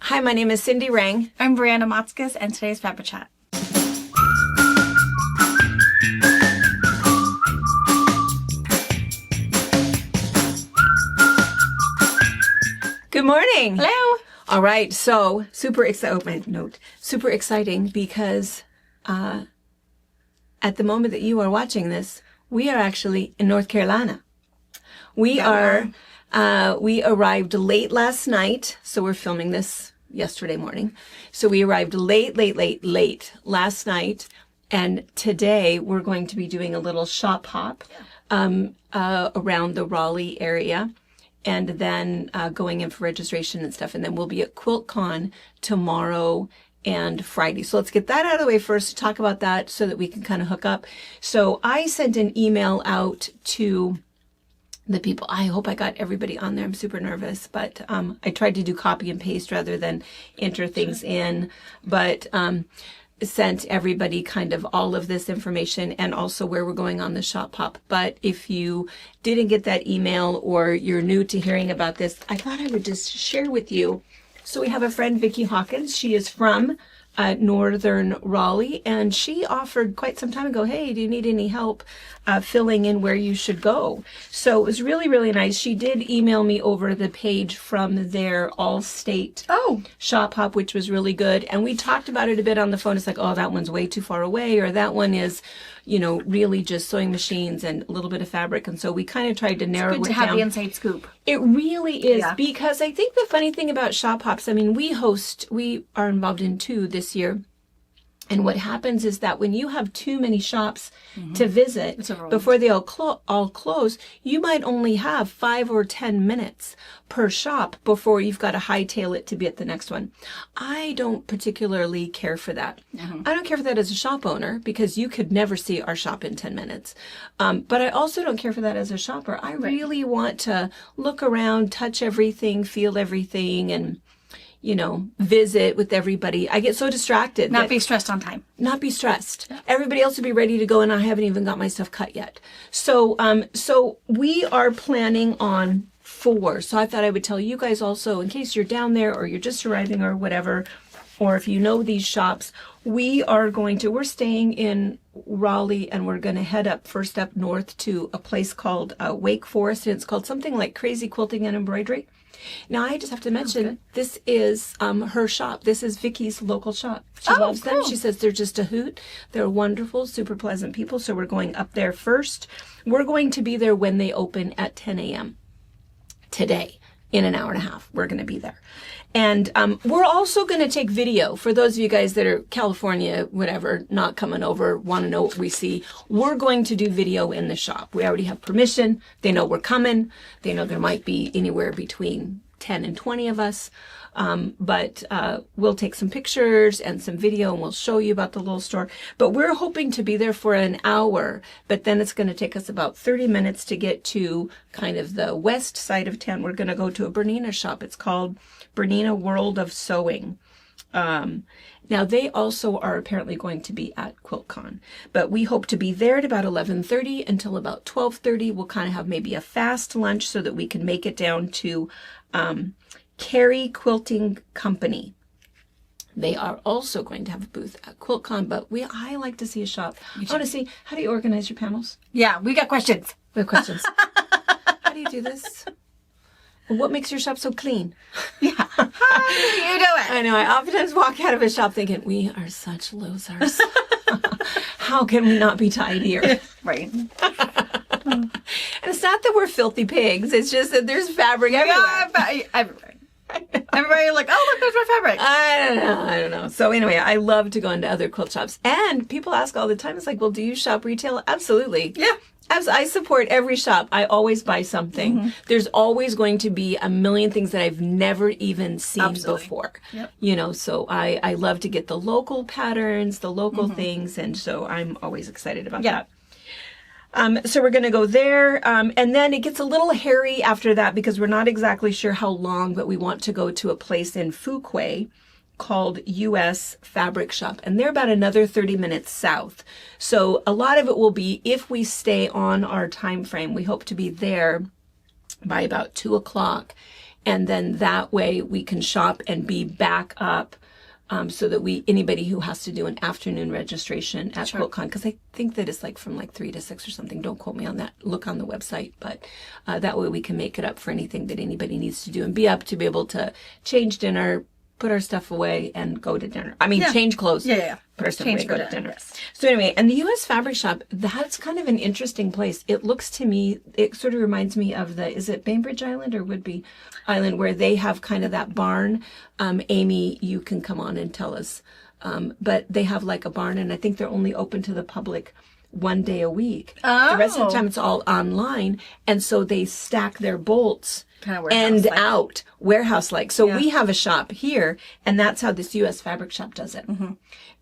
Hi, my name is Cindy Rang. I'm Brianna Motzkus, and today's Fabric Chat. Good morning. Hello. All right, so super exciting. Oh, my note. Super exciting because at the moment that you are watching this, we are actually in North Carolina. We arrived late last night, so we're filming this yesterday morning. So we arrived late last night, and today we're going to be doing a little shop hop around the Raleigh area, and then going in for registration and stuff. And then we'll be at QuiltCon tomorrow and Friday. So let's get that out of the way first to talk about that so that we can kind of hook up. So I sent an email out to the people. I hope I got everybody on there. I'm super nervous, but I tried to do copy and paste rather than enter things in, but sent everybody kind of all of this information and also where we're going on the shop hop. But if you didn't get that email or you're new to hearing about this, I thought I would just share with you. So we have a friend, Vicki Hawkins. She is from Northern Raleigh, and she offered quite some time ago, hey, do you need any help filling in where you should go? So it was really, really nice. She did email me over the page from their all-state shop hop, which was really good. And we talked about it a bit on the phone. It's like, oh, that one's way too far away, or that one is, you know, really just sewing machines and a little bit of fabric. And so we kind of tried to narrow it down. It's good to have the inside scoop. It really is, because I think the funny thing about shop hops, I mean, we are involved in 2 this year. And what happens is that when you have too many shops to visit before they all close, you might only have 5 or 10 minutes per shop before you've got to hightail it to be at the next one. I don't particularly care for that. I don't care for that as a shop owner because you could never see our shop in 10 minutes. But I also don't care for that as a shopper. I really want to look around, touch everything, feel everything, and you know, visit with everybody. I get so distracted. Not be stressed on time. Not be stressed. Yeah. Everybody else will be ready to go, and I haven't even got my stuff cut yet. So, so we are planning on 4. So I thought I would tell you guys also, in case you're down there or you're just arriving or whatever, or if you know these shops, we're staying in Raleigh, and we're going to head first up north to a place called Wake Forest, and it's called something like Crazy Quilting and Embroidery. Now, I just have to mention, this is her shop. This is Vicki's local shop. She loves them. She says they're just a hoot. They're wonderful, super pleasant people. So we're going up there first. We're going to be there when they open at 10 a.m. today. In an hour and a half, we're going to be there. And we're also going to take video. For those of you guys that are California, whatever, not coming over, want to know what we see, we're going to do video in the shop. We already have permission. They know we're coming. They know there might be anywhere between 10 and 20 of us. But we'll take some pictures and some video, and we'll show you about the little store. But we're hoping to be there for an hour, but then it's going to take us about 30 minutes to get to kind of the west side of town. We're going to go to a Bernina shop. It's called Bernina World of Sewing. Now, they also are apparently going to be at QuiltCon, but we hope to be there at about 11:30 until about 12:30. We'll kind of have maybe a fast lunch so that we can make it down to Carrie Quilting Company. They are also going to have a booth at QuiltCon, but I like to see a shop. I want to see, how do you organize your panels? Yeah, we got questions. We have questions. How do you do this? What makes your shop so clean? Yeah. How do you do it? I know. I oftentimes walk out of a shop thinking, we are such losers. How can we not be tidier? Right. And it's not that we're filthy pigs. It's just that there's fabric everywhere. Everywhere. Everybody like, oh, look, there's my fabric. I don't know. So anyway, I love to go into other quilt shops. And people ask all the time, it's like, well, do you shop retail? Absolutely. Yeah. As I support every shop, I always buy something. There's always going to be a million things that I've never even seen before. Yep. You know, so I love to get the local patterns, the local things, and so I'm always excited about that. So we're going to go there, and then it gets a little hairy after that because we're not exactly sure how long, but we want to go to a place in Fuquay called U.S. Fabric Shop, and they're about another 30 minutes south. So a lot of it will be, if we stay on our time frame, we hope to be there by about 2 o'clock. And then that way we can shop and be back up. So that anybody who has to do an afternoon registration at QuiltCon, because I think that it's like from like 3 to 6 or something. Don't quote me on that. Look on the website. But that way we can make it up for anything that anybody needs to do and be up to be able to change dinner, put our stuff away, and go to dinner. I mean, change clothes. Yeah. Put our stuff Change away, go to for dinner. yes. So anyway, and the U.S. Fabric Shop, that's kind of an interesting place. It looks to me, it sort of reminds me of is it Bainbridge Island or Woodby Island, where they have kind of that barn. Amy, you can come on and tell us. But they have like a barn, and I think they're only open to the public 1 day a week. The rest of the time it's all online. And so they stack their bolts Kind of end warehouse-like. out, warehouse-like. So we have a shop here, and that's how this U.S. Fabric Shop does it.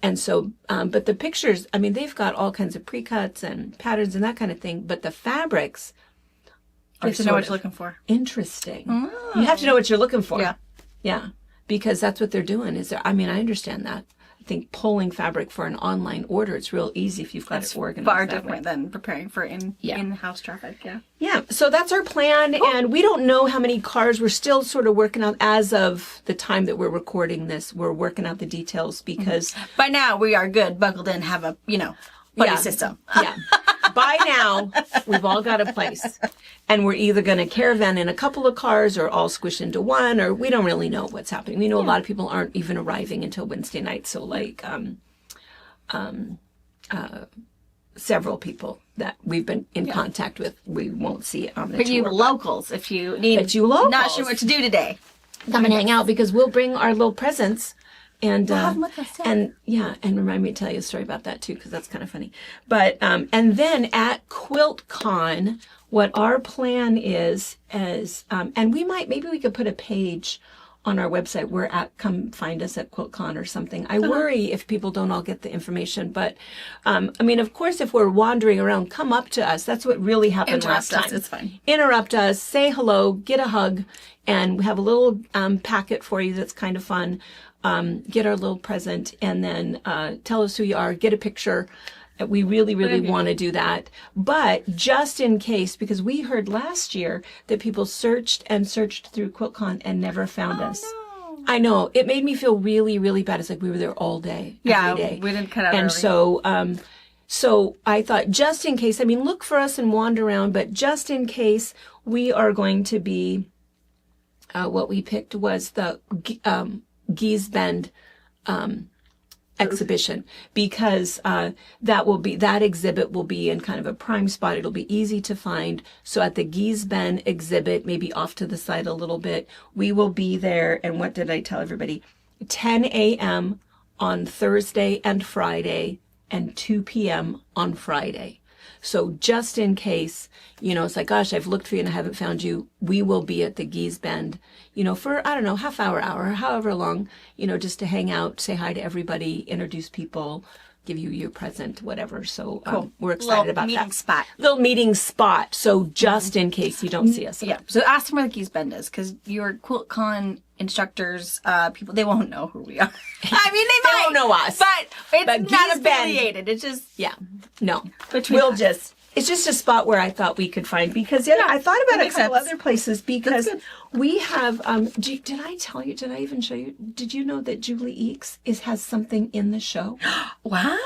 And so, but the pictures, I mean, they've got all kinds of pre-cuts and patterns and that kind of thing, but the fabrics You have to know what you're looking for. interesting. You have to know what you're looking for. Yeah. Yeah. Because that's what they're doing. I mean, I understand that. I think pulling fabric for an online order, it's real easy if you've got it organized. Far that way. different than preparing for in-house traffic. Yeah. Yeah, so that's our plan, and we don't know how many cars. We're still sort of working out, as of the time that we're recording this, we're working out the details because... By now we are good, buckled in, have a buddy system. Yeah. By now, we've all got a place. And we're either going to caravan in a couple of cars or all squish into one, or we don't really know what's happening. We know a lot of people aren't even arriving until Wednesday night. So like several people that we've been in contact with, we won't see it on the For tour. you locals, if you need, But you locals. not sure what to do today. Come and hang out because we'll bring our little presents. And have 'em with us, yeah. and remind me to tell you a story about that too, because that's kind of funny. But and then at QuiltCon, what our plan is, and maybe we could put a page on our website. We're at, come find us at QuiltCon or something. I worry if people don't all get the information, but I mean, of course, if we're wandering around, come up to us. That's what really happened last Interrupt us, time. it's fine. Interrupt us, say hello, get a hug, and we have a little packet for you that's kind of fun. Get our little present, and then tell us who you are, get a picture. We really, really want to do that. But just in case, because we heard last year that people searched and searched through QuiltCon and never found us. No. I know. It made me feel really, really bad. It's like we were there all day, every day. We didn't cut out And early. so I thought, just in case, I mean, look for us and wander around, but just in case, we are going to be, what we picked was the Gee's Bend exhibition, because that exhibit will be in kind of a prime spot. It'll be easy to find. So at the Gee's Bend exhibit, maybe off to the side a little bit, we will be there. And what did I tell everybody? 10 a.m. on Thursday and Friday, and 2 p.m. on Friday. So just in case, it's like, gosh, I've looked for you and I haven't found you. We will be at the Gee's Bend, for, I don't know, half hour, however long, just to hang out, say hi to everybody, introduce people, give you your present, whatever. So we're excited about meeting that. spot. Little meeting spot. So just in case you don't see us. Yeah. So ask them where the Gee's Bend is, because your QuiltCon instructors, people, they won't know who we are. I mean, they might. don't know us. But it's But not Gee's Bend- affiliated. It's just, Yeah. No. Between us. It's just a spot where I thought we could find, because I thought about that a makes couple sense. other places, because good. we have, did I tell you, did I even show you, did you know that Julie Eakes has something in the show? wow.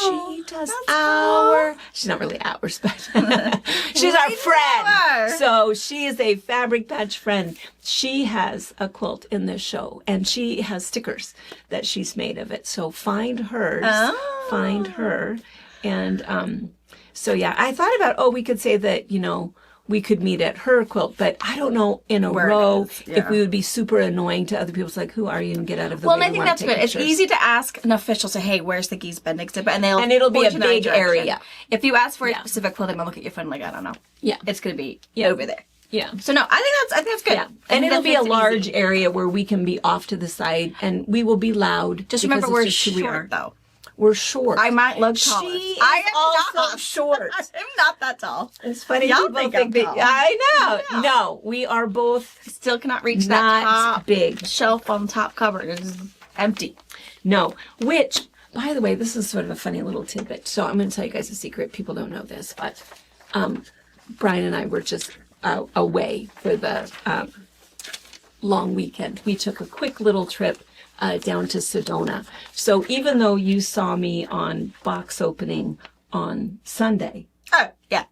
She does she's not really ours, but she's our friend. her. So she is a Fabric Patch friend. She has a quilt in this show, and she has stickers that she's made of it. So find hers, find her. And so yeah, I thought about, we could say that, we could meet at her quilt, but I don't know in a Where it row is, yeah. if we would be super annoying to other people. It's like, who are you, and get out of the Well, way. and I We think wanna that's take good. It's pictures. easy to ask an official, say, hey, where's the Gee's Bend exhibit? And it'll be point a you in the right big direction. area. If you ask for a specific quilt, they might look at your phone like, I don't know. Yeah. It's going to be Yeah. over there. Yeah. So no, I think that's good. Yeah, and it'll be a That's large easy. area where we can be off to the side, and we will be loud. Just because remember, it's we're just who we are. short, though. We're short. I might look taller. She is I am also not. short. I'm not that tall. It's funny. Y'all people think I'm that- tall. I know. Yeah. No, we are both Still cannot reach that not top big. shelf on the top cupboard. It's empty. No, which, by the way, this is sort of a funny little tidbit. So I'm going to tell you guys a secret. People don't know this, but Brian and I were just away for the long weekend. We took a quick little trip down to Sedona. So even though you saw me on box opening on Sunday, Oh, yeah.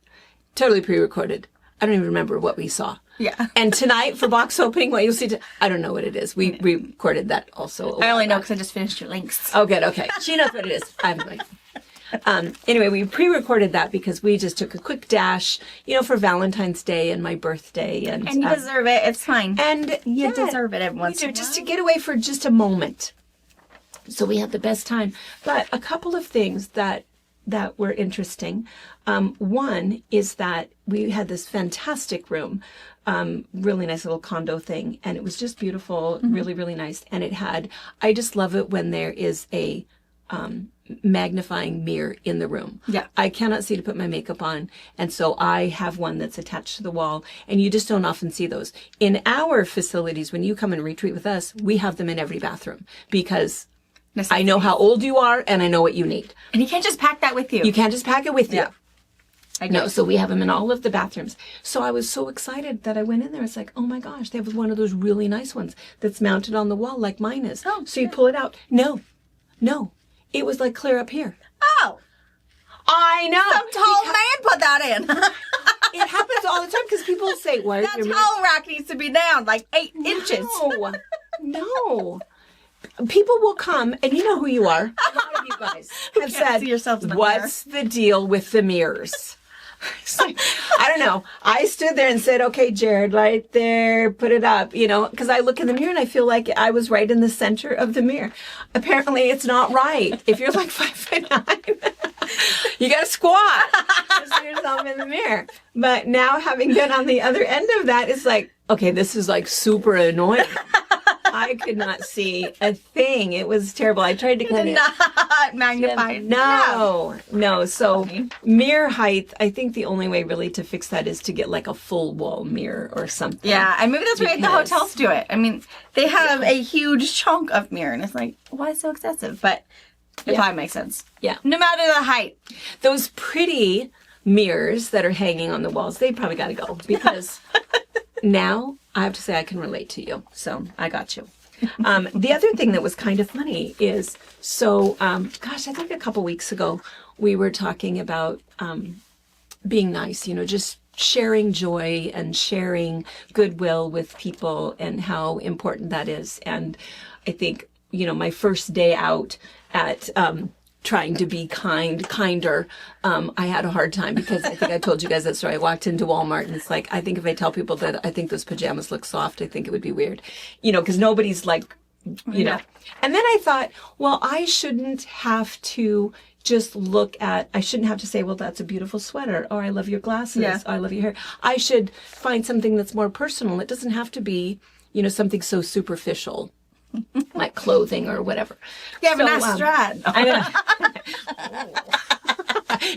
totally pre-recorded. I don't even remember what we saw. Yeah. And tonight for box opening, what you'll see, I don't know what it is. We recorded that also. I only know because I just finished your links. Oh, good. Okay. She knows what it is. I have no idea. Anyway, we pre-recorded that because we just took a quick dash, for Valentine's Day and my birthday. And And you deserve it. It's fine. And You deserve it every once in a while. just to get away for just a moment. So we had the best time. But a couple of things that were interesting. One is that we had this fantastic room, really nice little condo thing, and it was just beautiful, really, really nice. And I just love it when there is a magnifying mirror in the room. Yeah. I cannot see to put my makeup on, and so I have one that's attached to the wall, and you just don't often see those. In our facilities, when you come and retreat with us, we have them in every bathroom because I know how old you are and I know what you need. And you can't just pack that with you. You can't just pack it with you. Yeah. I No, get it. so we have them in all of the bathrooms. So I was so excited that I went in there. It's like, oh my gosh, they have one of those really nice ones that's mounted on the wall like mine is. Oh, so you pull it out. No. It was like clear up here. Oh, I know. some tall man put that in. It happens all the time because people say, why That are your towel rack needs to be down like 8 inches. No. People will come, and you know who you are. A lot of you guys have can't said, see yourselves in the what's the deal with the mirrors? It's like, I don't know. I stood there and said, okay, Jared, right there, put it up, because I look in the mirror and I feel like I was right in the center of the mirror. Apparently, it's not right. If you're like 5'9", you got to squat to see yourself in the mirror. But now, having been on the other end of that, it's like, okay, this is like super annoying. I could not see a thing. It was terrible. I tried to kind of Not magnified. No. So mirror height, I think the only way really to fix that is to get like a full wall mirror or something. Yeah, and maybe that's why the Because- hotels do it. I mean, they have a huge chunk of mirror, and it's like, why so excessive? But it probably makes sense. Yeah. No matter the height. Those pretty mirrors that are hanging on the walls, they probably got to go because now I have to say I can relate to you. So I got you. The other thing that was kind of funny is, I think a couple weeks ago, we were talking about being nice, just sharing joy and sharing goodwill with people and how important that is. And I think, my first day out at trying to be kinder, I had a hard time because I think I told you guys that story. I walked into Walmart and it's like, I think if I tell people that I think those pajamas look soft, I think it would be weird, because nobody's like, Yeah. And then I thought, well, I shouldn't have to just I shouldn't have to say, well, that's a beautiful sweater, or I love your glasses, Yeah. or I love your hair. I should find something that's more personal. It doesn't have to be, something so superficial. Like clothing or whatever. You have a So, nice stride.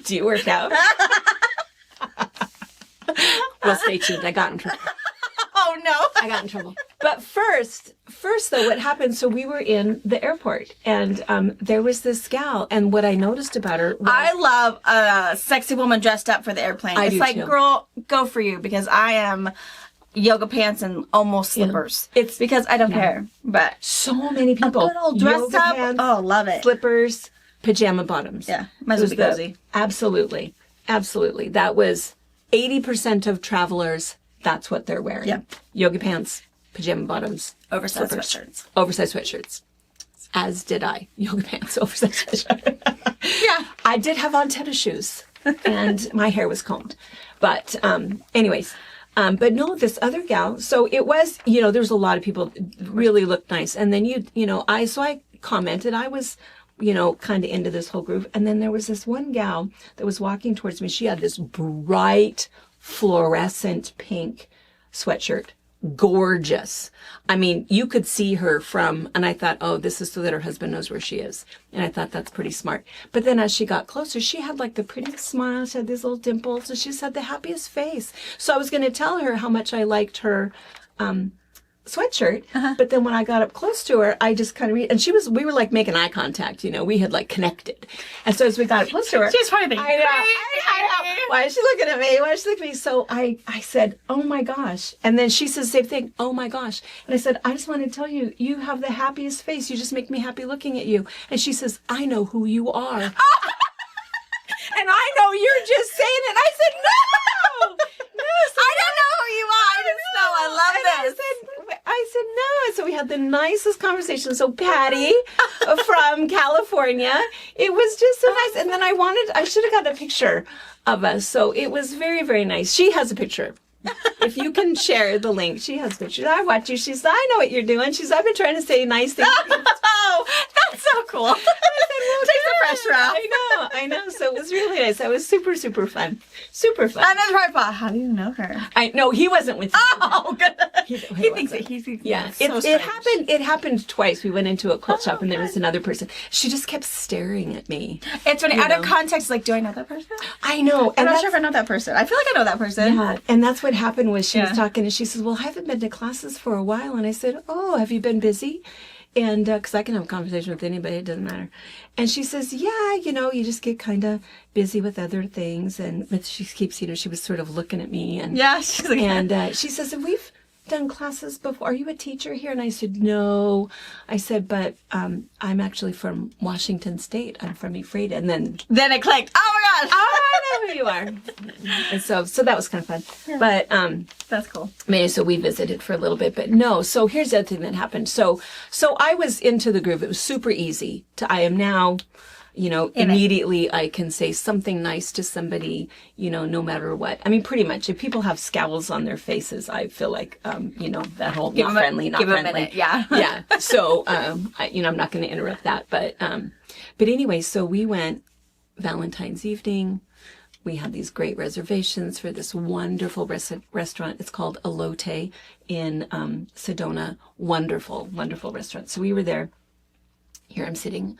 Do you work out? Well, stay tuned. I got in trouble. Oh, no. I got in trouble. But first though, what happened? So we were in the airport, and there was this gal, and what I noticed about her was, I love a sexy woman dressed up for the airplane. It's do like, too. girl, go for you, because I am yoga pants and almost slippers. It's- because I don't care. But so many people. good old dressed Yoga up. pants, Oh, love it. slippers, pajama bottoms. Yeah, might as It well was be the- cozy. Absolutely. That was 80% of travelers. That's what they're wearing. Yep. Yoga pants, pajama bottoms, Oversized slippers. sweatshirts. Oversized sweatshirts. As did I. Yoga pants, oversized sweatshirt. Yeah. I did have on tennis shoes, and my hair was combed. But anyways, but no, this other gal. So it was, there was a lot of people really looked nice, and then I commented. I was, kind of into this whole group, and then there was this one gal that was walking towards me. She had this bright fluorescent pink sweatshirt. Gorgeous. I mean, you could see her and I thought, oh, this is so that her husband knows where she is. And I thought that's pretty smart. But then as she got closer, she had like the prettiest smile. She had these little dimples, and she just had the happiest face. So I was going to tell her how much I liked her sweatshirt. But then when I got up close to her, I just kind of and we were like making eye contact, we had like connected. And so as we got up close to her, She's probably thinking, I know. Why is she looking at me? Why is she looking at me? So I said, oh my gosh. And then she says the same thing, oh my gosh. And I said, I just want to tell you, you have the happiest face. You just make me happy looking at you. And she says, I know who you are. And I know you're just saying it. I said, no. I don't know who you are. I just know. I love this. I said no. And so we had the nicest conversation. So Patty from California, it was just so nice. And then I should have got a picture of us. So it was very, very nice. She has a picture. If you can share the link, she has pictures. I watch you. She says, I know what you're doing. She says, I've been trying to say nice things. Oh, that's so cool. Take the pressure out. I know. So it was really nice. That was super, super fun. Super fun. And then right, but how do you know her? No, he wasn't with me. Oh, good. He thinks wasn't. He thinks Yeah, so it happened twice. We went into a quilt shop and there was another person. She just kept staring at me. It's funny. Out of context, like, do I know that person? I know. I'm not sure if I know that person. I feel like I know that person. Yeah, and that's what happened was she was talking and she says, well, I haven't been to classes for a while. And I said, oh, have you been busy? And because I can have a conversation with anybody, it doesn't matter. And she says, yeah, you just get kind of busy with other things. But she keeps, she was sort of looking at me. And yeah, she's like, and she says, and we've done classes before. Are you a teacher here? And I said, no. I said, but I'm actually from Washington State. I'm from Ephrata. And then it clicked. Oh my gosh. Oh, I know who you are. And so that was kind of fun. Yeah. But that's cool. So we visited for a little bit, but no. So here's the other thing that happened. So I was into the groove. It was super easy. I am now, immediately I can say something nice to somebody, no matter what. I mean, pretty much. If people have scowls on their faces, I feel like, that whole not friendly. Give them a minute. Yeah. Yeah. So, I'm not going to interrupt that. But anyway, so we went Valentine's evening. We had these great reservations for this wonderful restaurant. It's called Elote in Sedona. Wonderful, wonderful restaurant. So we were there. Here I'm sitting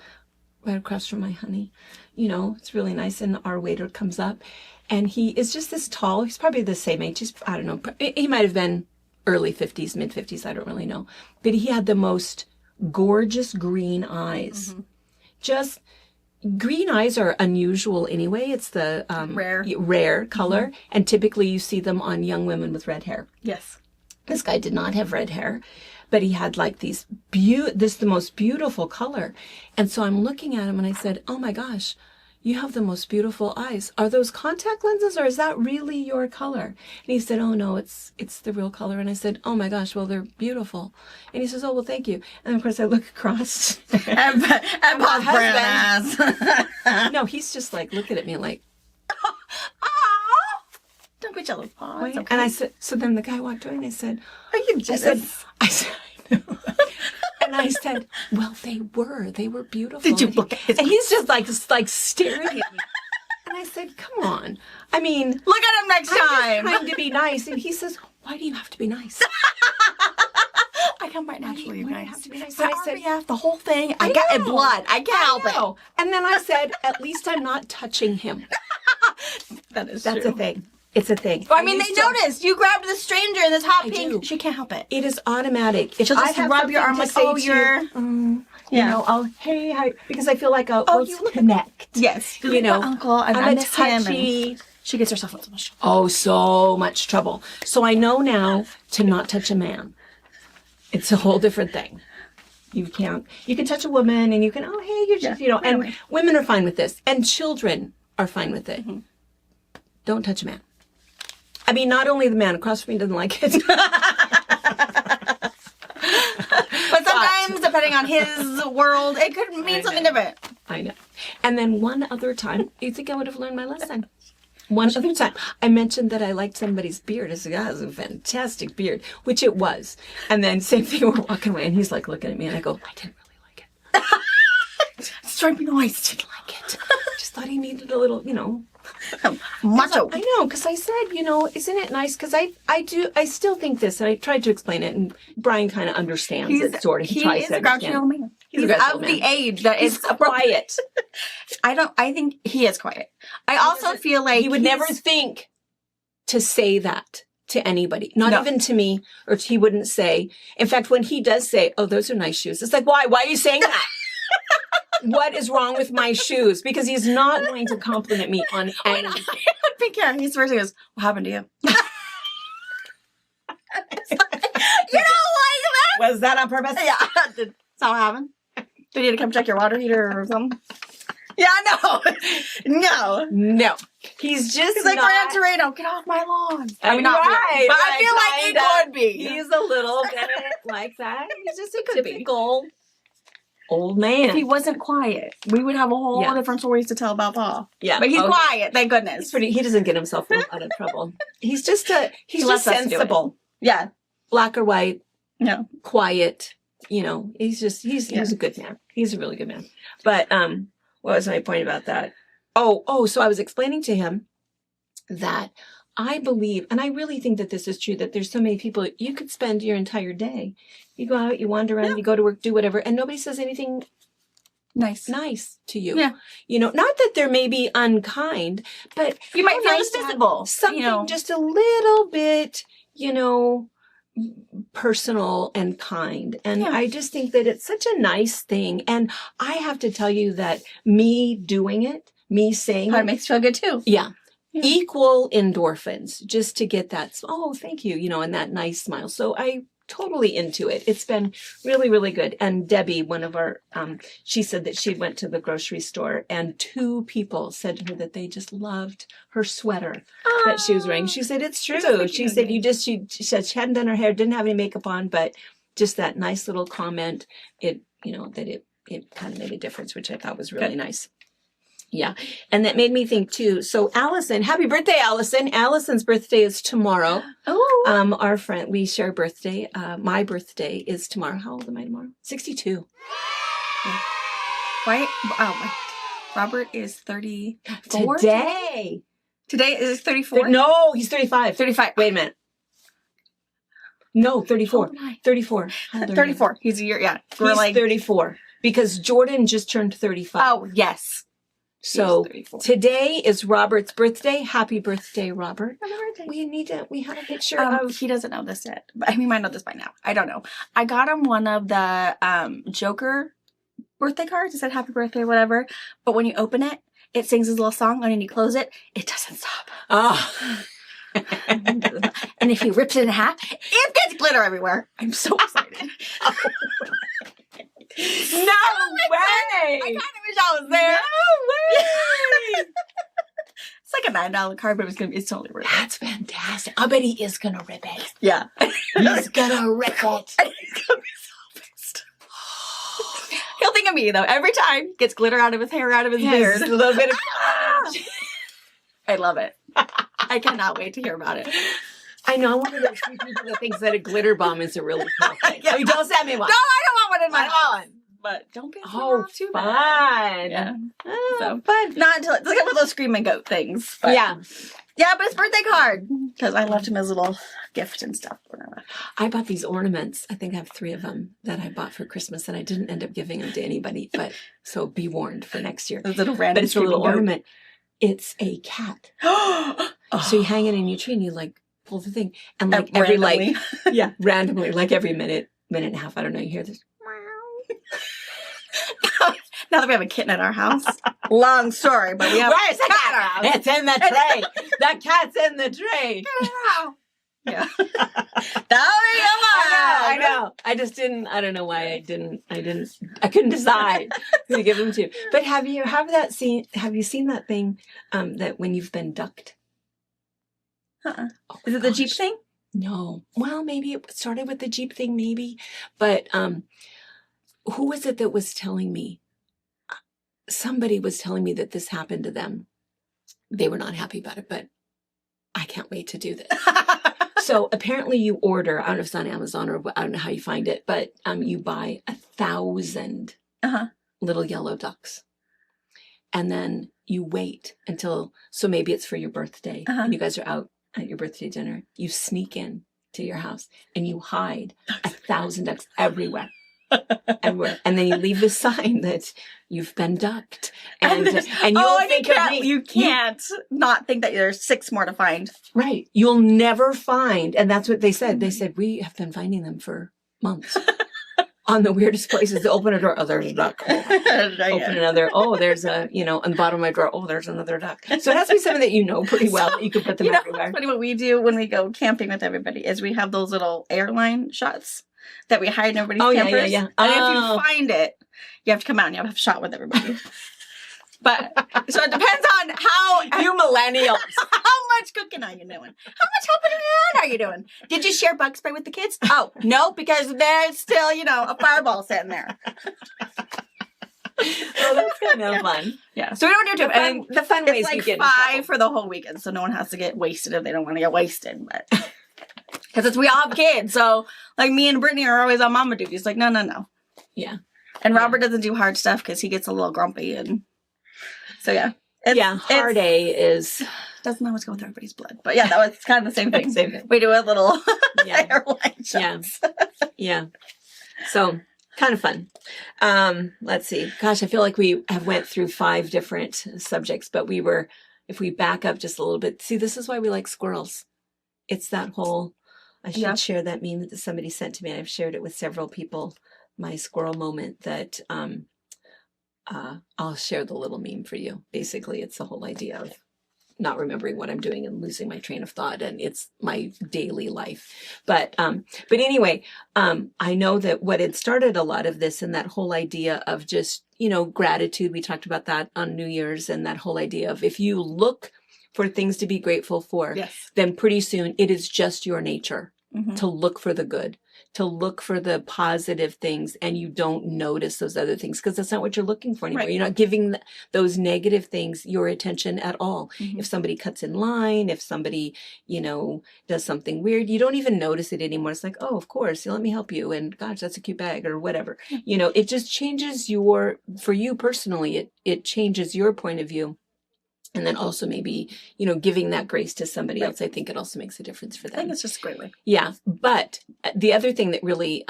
right across from my honey. It's really nice. And our waiter comes up and he is just this tall. He's probably the same age. I don't know. He might have been early 50s, mid 50s. I don't really know. But he had the most gorgeous green eyes. Mm-hmm. Just green eyes are unusual anyway. It's the rare color. Mm-hmm. And typically you see them on young women with red hair. Yes. This guy did not have red hair, but he had like the most beautiful color. And so I'm looking at him and I said, oh my gosh, you have the most beautiful eyes. Are those contact lenses or is that really your color? And he said, oh no, it's the real color. And I said, oh my gosh, well, they're beautiful. And he says, oh, well, thank you. And of course I look across. and Paul's brown ass. No, he's just like looking at me like, don't be jealous, Paul. Okay. And I said, so then the guy walked away and I said, are you jealous? I said, I know. And I said, well, they were beautiful. Did you look at his And he's just like staring at me. And I said, come on. I mean, look at him next time. I'm just trying to be nice. And he says, why do you have to be nice? I come right naturally, you guys. Have to be nice. So I said, the whole thing. I got it blood. I can't help it. And then I said, at least I'm not touching him. That's true. A thing. It's a thing. Well, I mean, they noticed. You grabbed the stranger in this hot pink. She can't help it. It is automatic. If she'll just rub your arm like, oh, you're... I'll, hey, hi, because I feel like let's connect. Yes. Uncle, I'm a miss him. touchy. She gets herself into much trouble. Oh, so much trouble. So I know now to not touch a man. It's a whole different thing. You can touch a woman and you can, oh, hey, you're just, and women are fine with this. And children are fine with it. Mm-hmm. Don't touch a man. I mean, not only the man across from me doesn't like it. But sometimes, depending on his world, it could mean something different. I know. And then one other time, you think I would have learned my lesson? One other time, I mentioned that I liked somebody's beard. I said, God, that's a fantastic beard, which it was. And then same thing, we're walking away, and he's like looking at me, and I go, I didn't really like it. It's driving me noise. Didn't like it. Just thought he needed a little, macho. I know, because I said, isn't it nice? Because I still think this, and I tried to explain it, and Brian kind of understands it, sort of. He is a grouchy old man. He's of the age that is quiet. I think he is quiet. I also feel like he would never think to say that to anybody, not No. even to me, or he wouldn't say. In fact, when he does say, "Oh, those are nice shoes," it's like, why? Why are you saying that? What is wrong with my shoes? Because he's not going to compliment me on anything. Big care. He's first. He goes, "What happened to you?" You don't like that? Was that on purpose? Yeah. Did something happen? Did you need to come check your water heater or something? Yeah, no. No. No. He's just He's like, not... Gran Torino, get off my lawn. I mean, not really, but but I feel like he kinda. could be. He's a little bit like that. He's just a Could be. typical old man. If he wasn't quiet, we would have a whole Yeah. different stories to tell about Paul. Yeah. But he's Okay. quiet, thank goodness. He's pretty... He doesn't get himself out of trouble. He's just He lets just us do it. sensible. Yeah. Black or white, No. quiet. You know, he's a good man. He's a really good man. But what was my point about that? So I was explaining to him that I believe, and I really think that this is true, that there's so many people, you could spend your entire day. You go out, you wander around, you go to work, do whatever, and nobody says anything Nice. nice to you. Yeah. You know, not that they're maybe unkind, but You might how feel nice to have invisible. something just a little bit, personal and kind. And Yeah. I just think that it's such a nice thing. And I have to tell you that me doing it, me saying Probably it, makes you feel good too. yeah, Yeah. equal endorphins just to get that, oh, thank you, and that nice smile. So I totally into it. It's been really, really good. And Debbie, one of our, she said that she went to the grocery store and 2 people said to her that they just loved her sweater that she was wearing. She said, it's true. She said, she said she hadn't done her hair, didn't have any makeup on, but just that nice little comment, that it kind of made a difference, which I thought was really nice. Yeah. And that made me think too. So Allison, happy birthday, Allison. Allison's birthday is tomorrow. Oh. Our friend, we share birthday. My birthday is tomorrow. How old am I tomorrow? 62. Right? Oh, my. Robert is 34. Today. Today is 34? No, he's 35. 35. Wait a minute. No, 34. How old am I? 34. How old are you? 34. He's a year, yeah. We're He's like, 34 because Jordan just turned 35. oh, yes. So He's 34. today is Robert's birthday. Happy birthday, Robert. Happy birthday. We have a picture of... He doesn't know this yet. But he might know this by now. I don't know. I got him one of the Joker birthday cards. It said happy birthday or whatever. But when you open it, it sings his little song. And then you close it, it doesn't stop. Oh. And if he rips it in half, it gets glitter everywhere. I'm so excited. No way! I kind of wish I was there. No way! It's like a $9 card, but it's totally worth it. That's fantastic. I bet he is gonna rip it. Yeah. He's gonna rip it. And he's gonna be so pissed. He'll think of me though. Every time gets glitter out of his hair, out of his beard. A little bit of... I love it. I cannot wait to hear about it. I know I'm one of those people that thinks that a glitter bomb is a really cool thing. Yeah. Oh, don't send me one. No, I don't want one in my I house. want. But don't be Too bad. fun. Yeah. Oh, So fun. not until it's like one of those screaming goat things. But Yeah. Yeah, but his birthday card. Because I left him his little gift and stuff. Whatever. I bought these ornaments. I think I have 3 of them that I bought for Christmas, and I didn't end up giving them to anybody. But so be warned for next year. Those little random But it's a little screaming ornament. It's a cat. goat. So you hang it in your tree, and you like pull the thing, and like Randomly. randomly, like every minute and a half. I don't know. You hear this? Now that we have a kitten at our house. Long story, but we have Where's the a cat at our cat? house. It's in the tray. The cat's in the tray. Yeah. I know. I just didn't. I don't know why I didn't. I couldn't decide who to give them to. But have you seen that thing that when you've been ducked? Uh-uh. Oh, Is it the gosh. Jeep thing? No. Well, maybe it started with the Jeep thing, maybe. But who was it that was telling me? Somebody was telling me that this happened to them. They were not happy about it, but I can't wait to do this. So apparently you order, I don't know if it's on Amazon or I don't know how you find it, but you buy 1,000 little yellow ducks. And then you wait until, so maybe it's for your birthday and you guys are out at your birthday dinner. You sneak in to your house and you hide 1,000 ducks everywhere. And and then you leave the sign that you've been ducked. And you'll think of me. You can't not think that there's 6 more to find. Right. You'll never find. And that's what they said. They said, we have been finding them for months. On the weirdest places. To open a door. Oh, there's a duck. Open another. Oh, there's on the bottom of my drawer. Oh, there's another duck. So it has to be something that you know pretty well. That you can put them everywhere. Funny, what we do when we go camping with everybody is we have those little airline shots that we hide in everybody's campers. Yeah. And if you find it, you have to come out and you have a shot with everybody. But so it depends on how you millennials. How much cooking are you doing? How much helping around are you doing? Did you share bug spray with the kids? Oh, no, because there's still, a fireball sitting there. Well, that's kind of fun. Yeah. So we don't do it. The fun ways it's like you get 5 for the whole weekend, so no one has to get wasted if they don't want to get wasted. But because we all have kids, so like me and Brittany are always on mama duty. It's like no. Yeah. And Robert doesn't do hard stuff because he gets a little grumpy, and so yeah. Hard A is doesn't always go with everybody's blood, but yeah, that was kind of the same thing. Same thing. We do a little airline shots. Yeah. So kind of fun. Let's see. Gosh, I feel like we have went through 5 different subjects, but if we back up just a little bit, see, this is why we like squirrels. It's that whole, I should share that meme that somebody sent to me. I've shared it with several people, my squirrel moment that, I'll share the little meme for you. Basically, it's the whole idea of not remembering what I'm doing and losing my train of thought, and it's my daily life. But anyway, I know that what had started a lot of this and that whole idea of just, gratitude. We talked about that on New Year's, and that whole idea of if you look for things to be grateful for, then pretty soon it is just your nature to look for the good, to look for the positive things, and you don't notice those other things because that's not what you're looking for anymore. Right. You're not giving those negative things your attention at all. If somebody cuts in line, if somebody, does something weird, you don't even notice it anymore. It's like, oh, of course, let me help you. And gosh, that's a cute bag or whatever. It just changes for you personally, it changes your point of view. And then also maybe, giving that grace to somebody else, I think it also makes a difference for them. I think it's just a great way. Yeah. But the other thing that really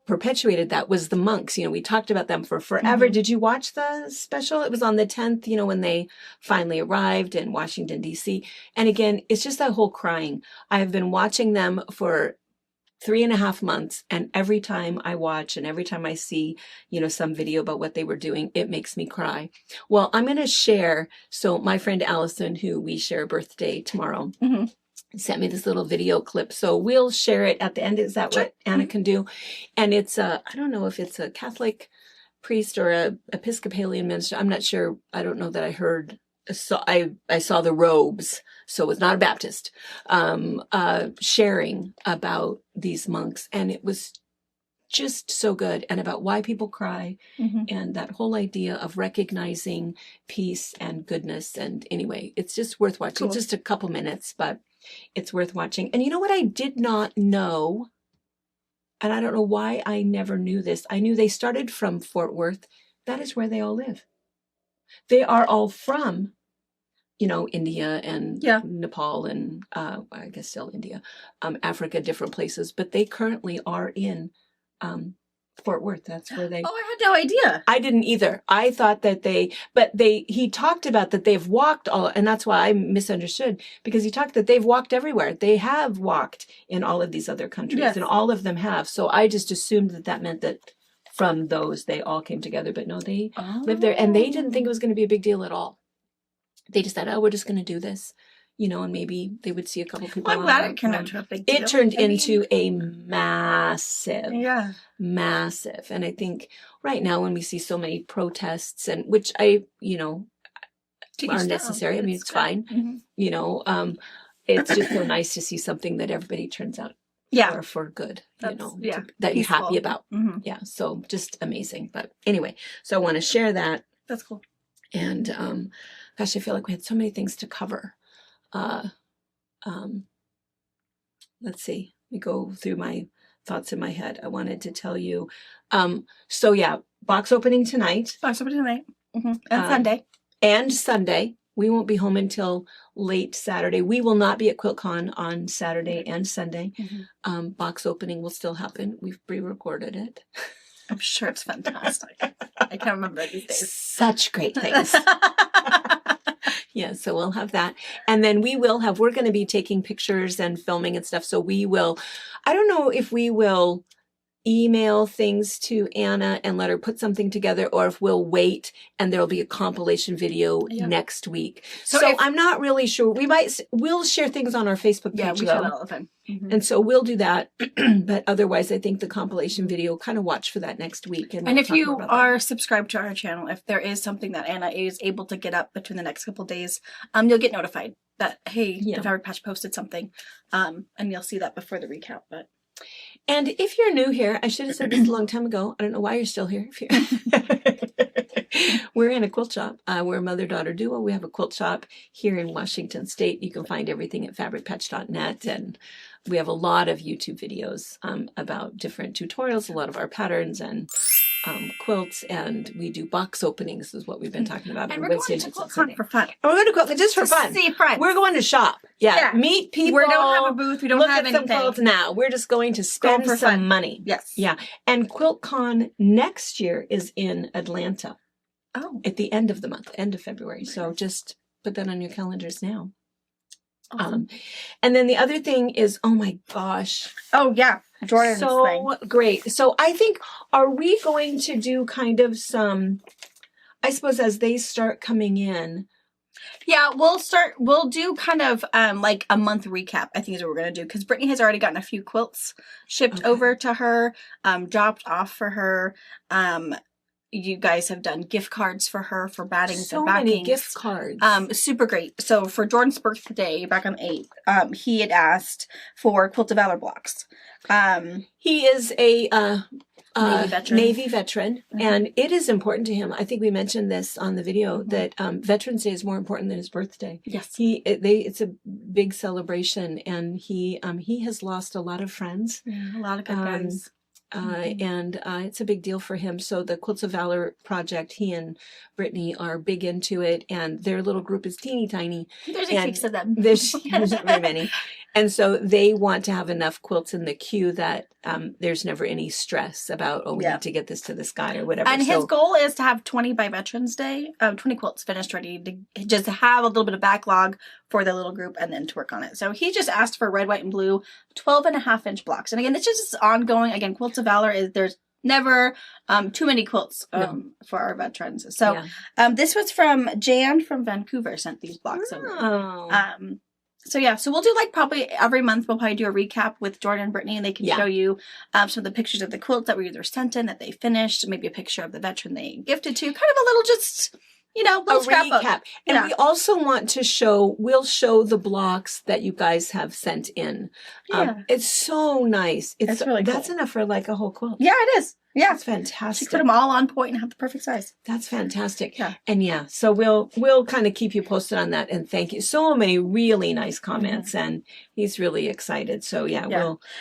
perpetuated that was the monks. We talked about them for forever. Did you watch the special? It was on the 10th, when they finally arrived in Washington, D.C. And again, it's just that whole crying. I have been watching them for 3.5 months. And every time I watch and every time I see, some video about what they were doing, it makes me cry. Well, I'm going to share. So my friend Allison, who we share a birthday tomorrow, sent me this little video clip. So we'll share it at the end. Is that what Anna can do? And it's I don't know if it's a Catholic priest or a Episcopalian minister. I'm not sure. I don't know that I heard. So I saw the robes, so it's not a Baptist, sharing about these monks. And it was just so good, and about why people cry and that whole idea of recognizing peace and goodness. And anyway, it's just worth watching. Cool. Just a couple minutes, but it's worth watching. And you know what I did not know? And I don't know why I never knew this. I knew they started from Fort Worth. That is where they all live. They are all from India and Nepal and I guess still India, Africa, different places. But they currently are in Fort Worth. That's where they... Oh, I had no idea. I didn't either. I thought that he talked about that they've walked all, and that's why I misunderstood, because he talked that they've walked everywhere. They have walked in all of these other countries, and all of them have. So I just assumed that meant that from those, they all came together. But no, they lived there, and they didn't think it was going to be a big deal at all. They just said, oh, we're just going to do this, and maybe they would see a couple people. Well, I'm glad it turned into a big deal. It turned into a massive. And I think right now when we see so many protests, and which are necessary. I mean, it's fine. It's just so nice to see something that everybody turns out for good, that you're happy about. Yeah. So just amazing. But anyway, so I want to share that. That's cool. And, gosh, I feel like we had so many things to cover. Let's see. Let me go through my thoughts in my head. I wanted to tell you. Box opening tonight. And Sunday. And Sunday. We won't be home until late Saturday. We will not be at QuiltCon on Saturday and Sunday. Box opening will still happen. We've pre-recorded it. I'm sure it's fantastic. I can't remember these days. Such great things. Yeah, so we'll have that. And then we're going to be taking pictures and filming and stuff. So I don't know if we will email things to Anna and let her put something together, or if we'll wait and there'll be a compilation video next week. So I'm not really sure. We'll share things on our Facebook page. Yeah, we share that all the time. Mm-hmm. And so we'll do that. But otherwise, I think the compilation video, kind of watch for that next week. And if you are subscribed to our channel, if there is something that Anna is able to get up between the next couple of days, you'll get notified that, hey, the Fabric Patch posted something. And you'll see that before the recap. And if you're new here, I should have said this a long time ago. I don't know why you're still here. We're in a quilt shop. We're a mother-daughter duo. We have a quilt shop here in Washington State. You can find everything at fabricpatch.net. And we have a lot of YouTube videos about different tutorials, a lot of our patterns and quilts. And we do box openings is what we've been talking about. And we're going to QuiltCon for fun. And we're going to QuiltCon just for fun. See friends. We're going to shop. Yeah. Meet people. We don't have a booth. We don't have anything. Look at some quilts now. We're just going to spend some money. Yes. Yeah. And QuiltCon next year is in Atlanta. Oh. At the end of the month, end of February. So just put that on your calendars now. Awesome. And then the other thing is, oh my gosh. Oh yeah. Jordan's so great. So I think, are we going to do kind of some, I suppose as they start coming in. Yeah, we'll do kind of like a month recap, I think is what we're going to do. Because Brittany has already gotten a few quilts shipped over to her, dropped off for her. You guys have done gift cards for her for battings and backings. So many gift cards. Super great. So for Jordan's birthday, back on the 8th, he had asked for Quilts of Valor blocks. He is a Navy veteran. And it is important to him. I think we mentioned this on the video that Veterans Day is more important than his birthday. Yes, it's a big celebration, and he has lost a lot of friends, a lot of good friends. And it's a big deal for him. So the Quilts of Valor project, he and Brittany are big into it, and their little group is teeny tiny. There's 6 of them. There's not very many. And so they want to have enough quilts in the queue that there's never any stress about, we need to get this to this guy or whatever. And his goal is to have 20 by Veterans Day, 20 quilts finished ready to just have a little bit of backlog for the little group and then to work on it. So he just asked for red, white, and blue 12.5-inch blocks. And again, it's just ongoing. Again, Quilts of Valor there's never too many quilts for our veterans. So this was from Jan from Vancouver sent these blocks over. So we'll do like probably every month we'll probably do a recap with Jordan and Brittany, and they can show you some of the pictures of the quilts that were either sent in, that they finished, maybe a picture of the veteran they gifted to, kind of a little just, little scrapbook. Recap. And we also want to we'll show the blocks that you guys have sent in. It's so nice. It's really cool. That's enough for like a whole quilt. Yeah, it is. Yeah. It's fantastic. She put them all on point and have the perfect size. That's fantastic. Yeah. And so we'll kind of keep you posted on that. And thank you. So many really nice comments, and he's really excited. So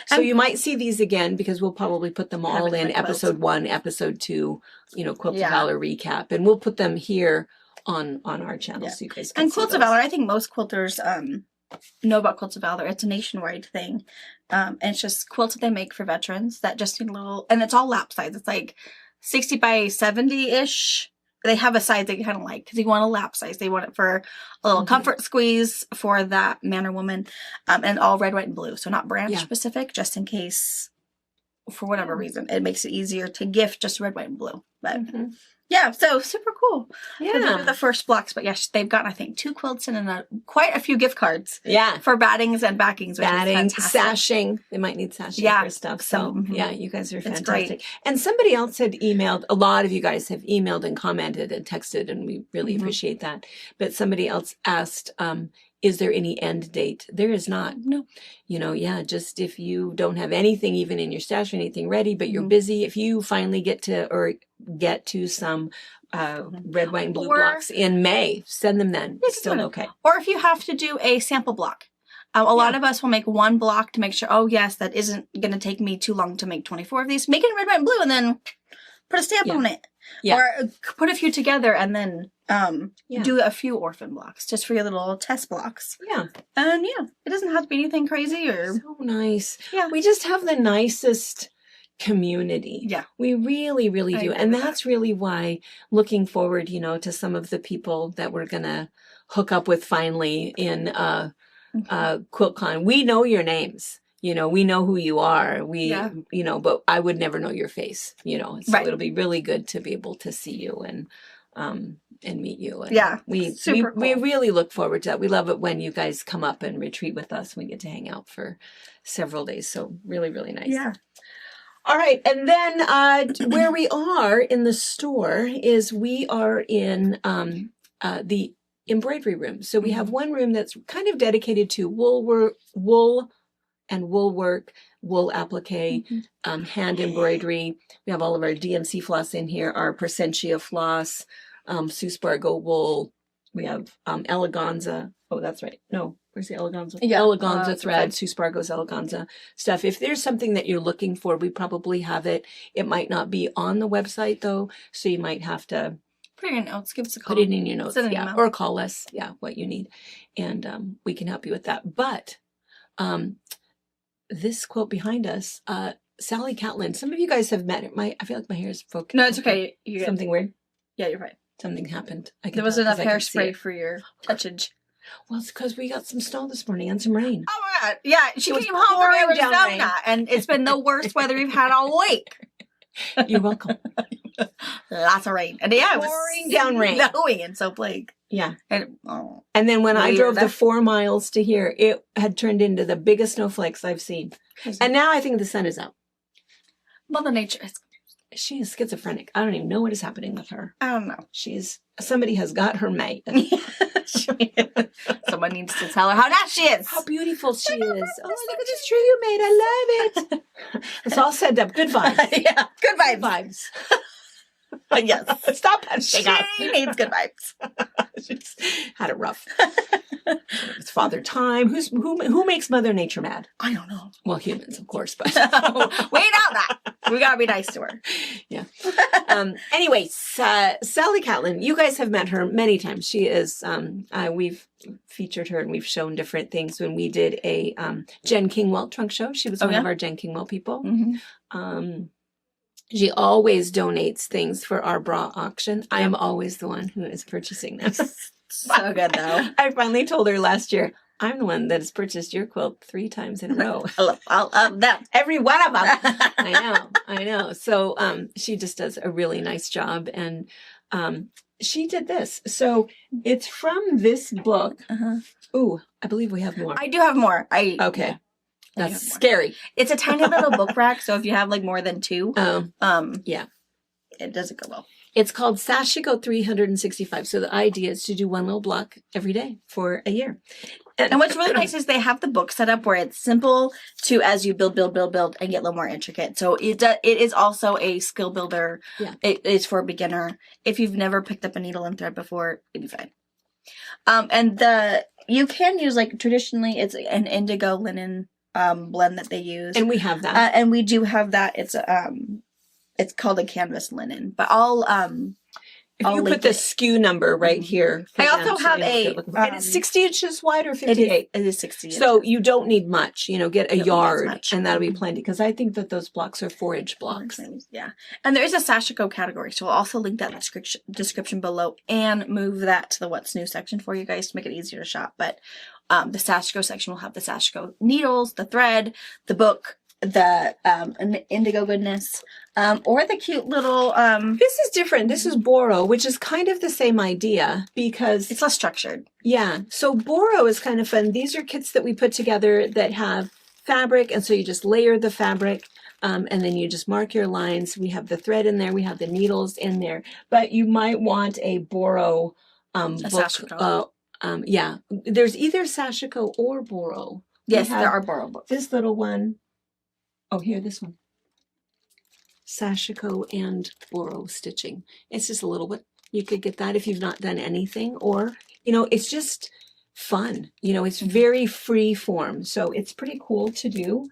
so you might see these again, because we'll probably put them all in episode 1, episode 2, Quilts of Valor recap, and we'll put them here on our channel so you guys can see Quilts of Valor, I think most quilters know about Quilts of Valor. It's a nationwide thing. And it's just quilts that they make for veterans that just need a little, and it's all lap size. It's like 60 by 70-ish. They have a size they kind of like, because you want a lap size. They want it for a little comfort squeeze for that man or woman. And all red, white, and blue. So not branch specific, just in case, for whatever reason, it makes it easier to gift just red, white, and blue. But yeah, so super cool. Yeah. So those are the first blocks, but they've gotten, I think, 2 quilts and quite a few gift cards. Yeah. For battings and backings, which is fantastic. Sashing. They might need sashing for stuff. So you guys are fantastic. Great. And somebody else had emailed, a lot of you guys have emailed and commented and texted, and we really appreciate that. But somebody else asked, is there any end date? There is not. No. Just if you don't have anything even in your stash or anything ready, but you're busy, if you finally get to some red, white, and blue blocks in May, send them then. It's still okay. Or if you have to do a sample block. A lot of us will make one block to make sure, that isn't going to take me too long to make 24 of these. Make it in red, white, and blue, and then put a stamp on it. Yeah. Or put a few together and then do a few orphan blocks just for your little test blocks. Yeah. And it doesn't have to be anything crazy or so nice. Yeah. We just have the nicest community. Yeah. We really, really I do. agree And with that's really why looking forward, you know, to some of the people that we're going to hook up with finally in QuiltCon. We know your names. You know, we know who you are. Yeah. You know, but I would never know your face, you know. So Right. it'll be really good to be able to see you and meet you. And Yeah, we super we cool. really look forward to that. We love it when you guys come up and retreat with us. We get to hang out for several days. So really, really nice. Yeah. All right. And then where we are in the store is we are in the embroidery room. So we have one room that's kind of dedicated to wool and wool work, wool applique, hand embroidery. We have all of our DMC floss in here, our Percentia floss, Suspargo wool. We have eleganza. Oh, that's right. No, where's the eleganza? Yeah, Eleganza thread, Suspargo's eleganza stuff. If there's something that you're looking for, we probably have it. It might not be on the website though, so you might have to Put it in notes. Give us a call. put it in your notes, Send an yeah, email. or call us, yeah, what you need, and we can help you with that. But this quilt behind us, Sally Catlin. Some of you guys have met her. I feel like my hair is focused. No, it's okay. You Something weird. Yeah, you're right. Something happened. I can There was tell 'cause enough I can see hairspray it. for your touchage. Well, it's because we got some snow this morning and some rain. Oh my god! Yeah, she It was came home from pouring down rain. Arizona, and it's been the worst weather we've had all week. You're welcome. Lots of rain, and yeah, it was Pouring down rain. snowing in Soap Lake. Yeah. And And then when I drove the Weird. 4 miles to here, it had turned into the biggest snowflakes I've seen. And now I think the sun is out. Mother Nature is. She is schizophrenic. I don't even know what is happening with her. I don't know. Somebody has got her mate. Someone needs to tell her how nice she is. How beautiful she is. Oh, look at this tree you made. I love it. It's all set up. Good vibes. Yeah, good Good vibes. vibes. Yes. Stop punching up. She needs good vibes. She's had it rough. It's father time. Who makes Mother Nature mad? I don't know. Well, humans, of course, but We know that. We gotta be nice to her. yeah. Anyways, Sally Catlin, you guys have met her many times. She is, we've featured her and we've shown different things. When we did a Jen Kingwell trunk show, she was one of our Jen Kingwell people. Mm-hmm. She always donates things for our bra auction. I am always the one who is purchasing them. So good though. I finally told her last year, I'm the one that has purchased your quilt 3 times in a row. I love them. Every one of them. I know. So she just does a really nice job. And she did this. So it's from this book. Ooh, I believe we have more. I do have more. Okay. Yeah. That's scary. It's a tiny little book rack, so if you have like more than 2, yeah, it doesn't go well. It's called Sashiko 365. So the idea is to do one little block every day for a year. And what's really nice is they have the book set up where it's simple to as you build and get a little more intricate. So it is also a skill builder. Yeah. It is for a beginner. If you've never picked up a needle and thread before, it'd be fine. And you can use like traditionally it's an indigo linen blend that they use. And we have that. And we do have that. It's called a canvas linen. But if you put the SKU number right here. I also have and it's 60 inches wide or 58? It is 60 inches. So you don't need much, get a You don't need as yard much. and that'll be plenty. Because I think that those blocks are 4-inch blocks. Yeah. And there is a sashiko category. So we'll also link that description below and move that to the what's new section for you guys to make it easier to shop. But the sashiko section will have the sashiko needles, the thread, the book, the indigo goodness, or the cute little This is different. This is Boro, which is kind of the same idea because it's less structured. Yeah. So Boro is kind of fun. These are kits that we put together that have fabric, and so you just layer the fabric, and then you just mark your lines. We have the thread in there. We have the needles in there. But you might want a Boro book. Sashiko. Yeah. There's either Sashiko or Boro. Yes, there are Boro books. This little one. Oh, here, this one. Sashiko and Boro stitching. It's just a little bit. You could get that if you've not done anything, or, it's just fun. It's very free form. So it's pretty cool to do.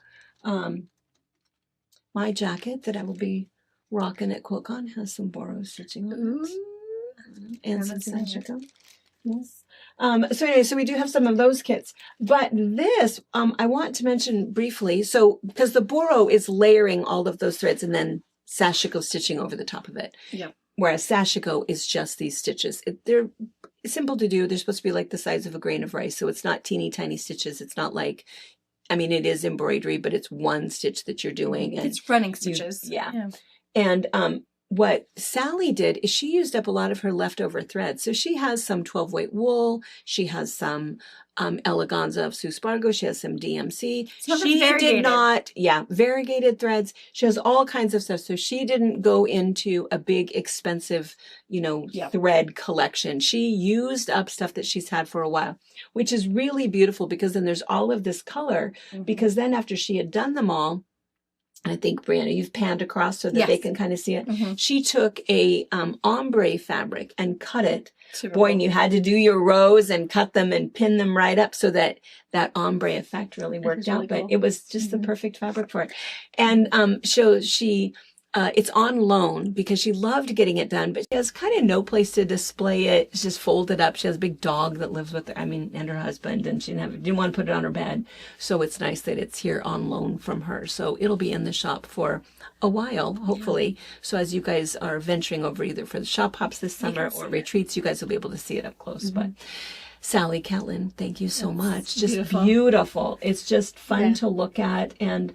My jacket that I will be rocking at QuiltCon has some Boro stitching on it. And some Sashiko. Yes. So anyway, so we do have some of those kits, but this, I want to mention briefly. So because the Boro is layering all of those threads and then sashiko stitching over the top of it. Yeah. Whereas sashiko is just these stitches. They're simple to do. They're supposed to be like the size of a grain of rice. So it's not teeny tiny stitches. It's not like, I mean, it is embroidery, but it's one stitch that you're doing. And it's running stitches. Yeah. And what Sally did is she used up a lot of her leftover thread. So she has some 12 weight wool. She has some eleganza of Suspargo. She has some DMC. She did not, variegated threads. She has all kinds of stuff. So she didn't go into a big expensive, thread collection. She used up stuff that she's had for a while, which is really beautiful because then there's all of this color. Because then after she had done them all, I think, Brianna, you've panned across so that they can kind of see it. She took a ombre fabric and cut it. And you had to do your rows and cut them and pin them right up so that that ombre effect really worked out. But it was just the perfect fabric for it. And so she... it's on loan because she loved getting it done, but she has kind of no place to display it. It's just folded up. She has a big dog that lives with her, and her husband, and she didn't want to put it on her bed. So it's nice that it's here on loan from her. So it'll be in the shop for a while, hopefully. Yeah. So as you guys are venturing over either for the shop hops this summer or retreats, you guys will be able to see it up close. But Sally Catlin, thank you so much. Just beautiful. It's just fun to look at and,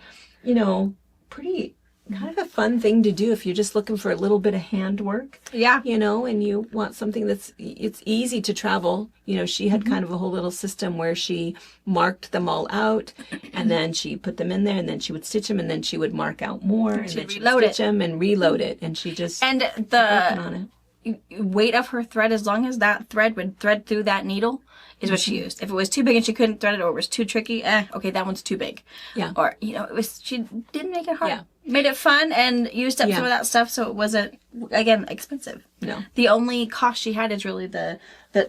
pretty... kind of a fun thing to do if you're just looking for a little bit of handwork. Yeah. And you want something it's easy to travel. She had kind of a whole little system where she marked them all out and then she put them in there and then she would stitch them and then she would mark out more and then she would stitch them and reload it. And she just and the weight of her thread, as long as that thread would thread through that needle, is what she used. If it was too big and she couldn't thread it or it was too tricky, okay, that one's too big. Yeah. Or, she didn't make it hard. Yeah. Made it fun and used up some of that stuff so it wasn't, again, expensive. No. The only cost she had is really the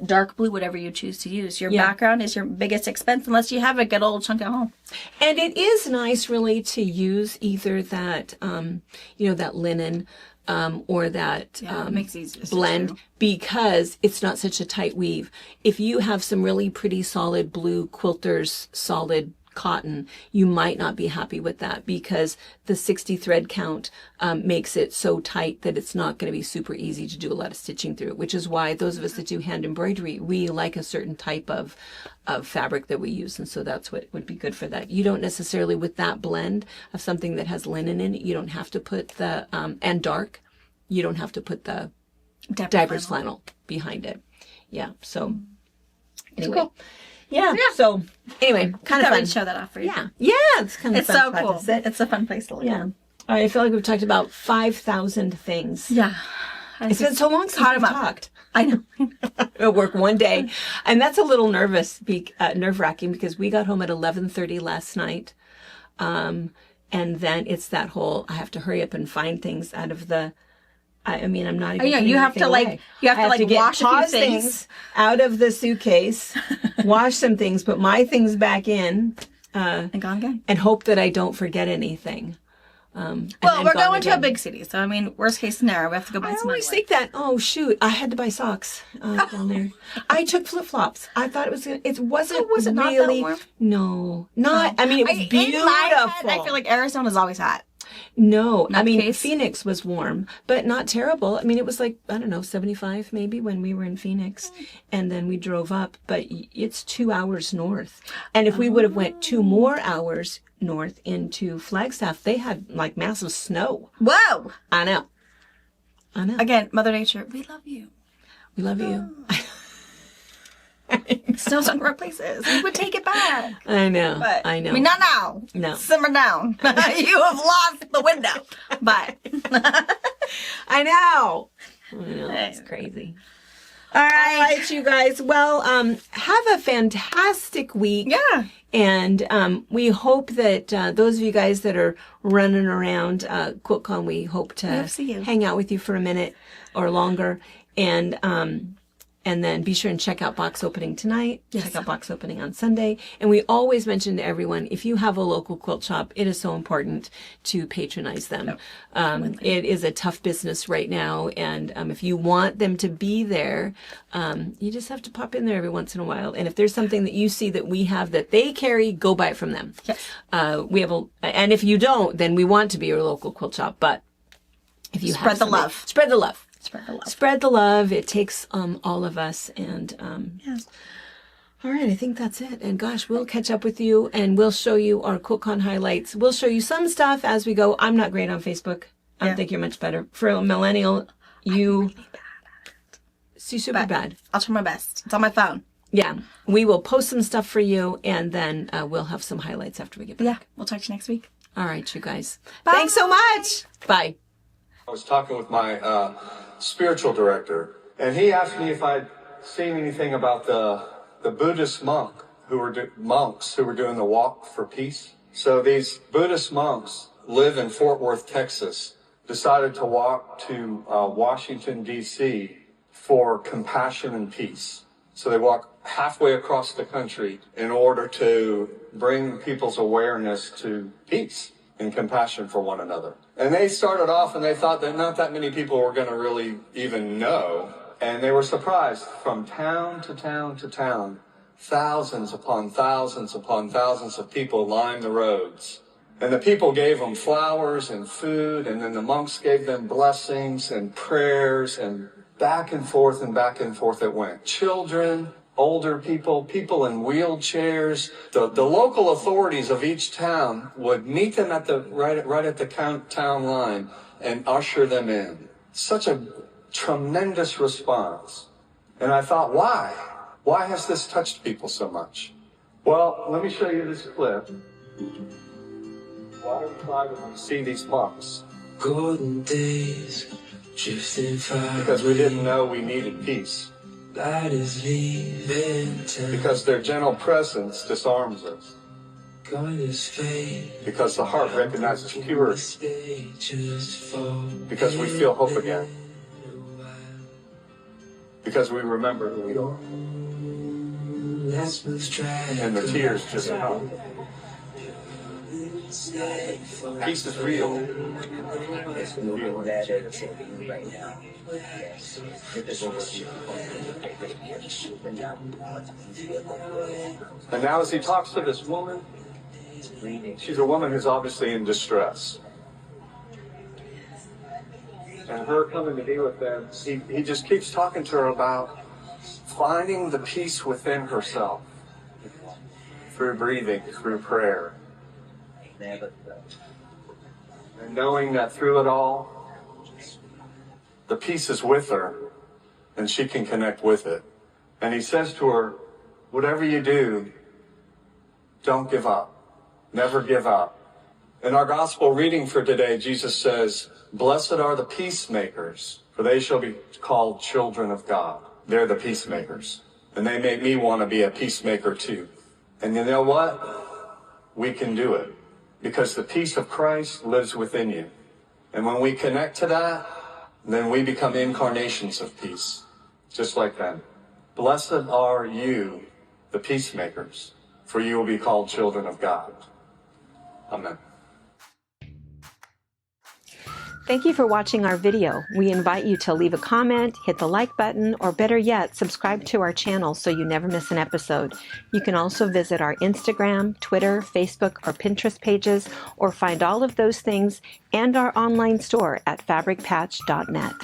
dark blue, whatever you choose to use. Your background is your biggest expense unless you have a good old chunk at home. And it is nice really to use either that, that linen or that makes it easier blend because it's not such a tight weave. If you have some really pretty solid blue quilters, solid cotton, you might not be happy with that because the 60 thread count makes it so tight that it's not going to be super easy to do a lot of stitching through, which is why those of us that do hand embroidery, we like a certain type of fabric that we use. And so that's what would be good for that. You don't necessarily, with that blend of something that has linen in it, you don't have to put the, and dark, you don't have to put the diapers flannel behind it. Yeah. So anyway. Cool. Yeah. So anyway, kind of fun. Show that off for you. Yeah. Yeah. It's kind of fun. It's so cool. It's a fun place to live. Yeah. All right. I feel like we've talked about 5,000 things. Yeah. It's been so long since we've talked. I know. It'll work one day. And that's a little nerve-wracking because we got home at 11:30 last night. And then it's that whole, I have to hurry up and find things out of the, I'm not even. You have to away. Wash a few things out of the suitcase, wash some things, put my things back in, and gone again, and hope that I don't forget anything. Well, we're going to a big city, so worst case scenario, we have to go buy some. I always think that. Oh shoot, I had to buy socks down there. I took flip flops. I thought it was. It wasn't. Was it really, not that warm? No, not. I mean, it was beautiful. In my head, I feel like Arizona's always hot. No, Phoenix was warm, but not terrible. It was like, 75 maybe when we were in Phoenix and then we drove up, but it's 2 hours north. And if we would have went 2 more hours north into Flagstaff, they had like massive snow. Whoa. I know. Again, Mother Nature, we love you. We love you. Still some rough places. We would take it back. I know. But, I know. Not now. No. Simmer down. You have lost the window. But I know. It's crazy. All right, you guys. Well, have a fantastic week. Yeah. And we hope that those of you guys that are running around QuiltCon, we hope to hang out with you for a minute or longer. And And then be sure and check out box opening tonight. Yes. Check out box opening on Sunday. And we always mention to everyone, if you have a local quilt shop, it is so important to patronize them. It is a tough business right now. And if you want them to be there, you just have to pop in there every once in a while. And if there's something that you see that we have that they carry, go buy it from them. Yes. And if you don't, then we want to be your local quilt shop. But if you Spread the love. Spread the love. Spread the love. Spread the love. It takes all of us. And all right, I think that's it. And gosh, we'll catch up with you and we'll show you our QuiltCon highlights. We'll show you some stuff as we go. I'm not great on Facebook. I think you're much better. For a millennial, you're super bad. I'll try my best. It's on my phone. Yeah, we will post some stuff for you, and then we'll have some highlights after we get back. Yeah, we'll talk to you next week. All right, you guys. Bye. Thanks so much. Bye. I was talking with my spiritual director, and he asked me if I'd seen anything about the Buddhist monks who were doing the Walk for Peace. So these Buddhist monks live in Fort Worth, Texas, decided to walk to Washington, D.C. for compassion and peace. So they walk halfway across the country in order to bring people's awareness to peace and compassion for one another. And they started off and they thought that not that many people were going to really even know. And they were surprised from town to town to town. Thousands upon thousands upon thousands of people lined the roads. And the people gave them flowers and food, and then the monks gave them blessings and prayers, and back and forth it went. Children, older people, people in wheelchairs. The local authorities of each town would meet them at right at the town line and usher them in. Such a tremendous response. And I thought, why? Why has this touched people so much? Well, let me show you this clip. Why don't we try to see these monks? Golden days, drifting far. Because we didn't know we needed peace. Light is leaving town. Because their gentle presence disarms us. God is fade. Because the heart recognizes purity. Because we feel hope again. Because we remember who we are. And the tears just come. Peace is real. And now as he talks to this woman, she's a woman who's obviously in distress. And her coming to be with them, he just keeps talking to her about finding the peace within herself through breathing, through prayer. And knowing that through it all, the peace is with her and she can connect with it. And he says to her, whatever you do, don't give up. Never give up. In our gospel reading for today, Jesus says, blessed are the peacemakers, for they shall be called children of God. They're the peacemakers. And they make me want to be a peacemaker too. And you know what? We can do it. Because the peace of Christ lives within you. And when we connect to that, then we become incarnations of peace. Just like that. Blessed are you, the peacemakers, for you will be called children of God. Amen. Thank you for watching our video. We invite you to leave a comment, hit the like button, or better yet, subscribe to our channel so you never miss an episode. You can also visit our Instagram, Twitter, Facebook, or Pinterest pages, or find all of those things and our online store at fabricpatch.net.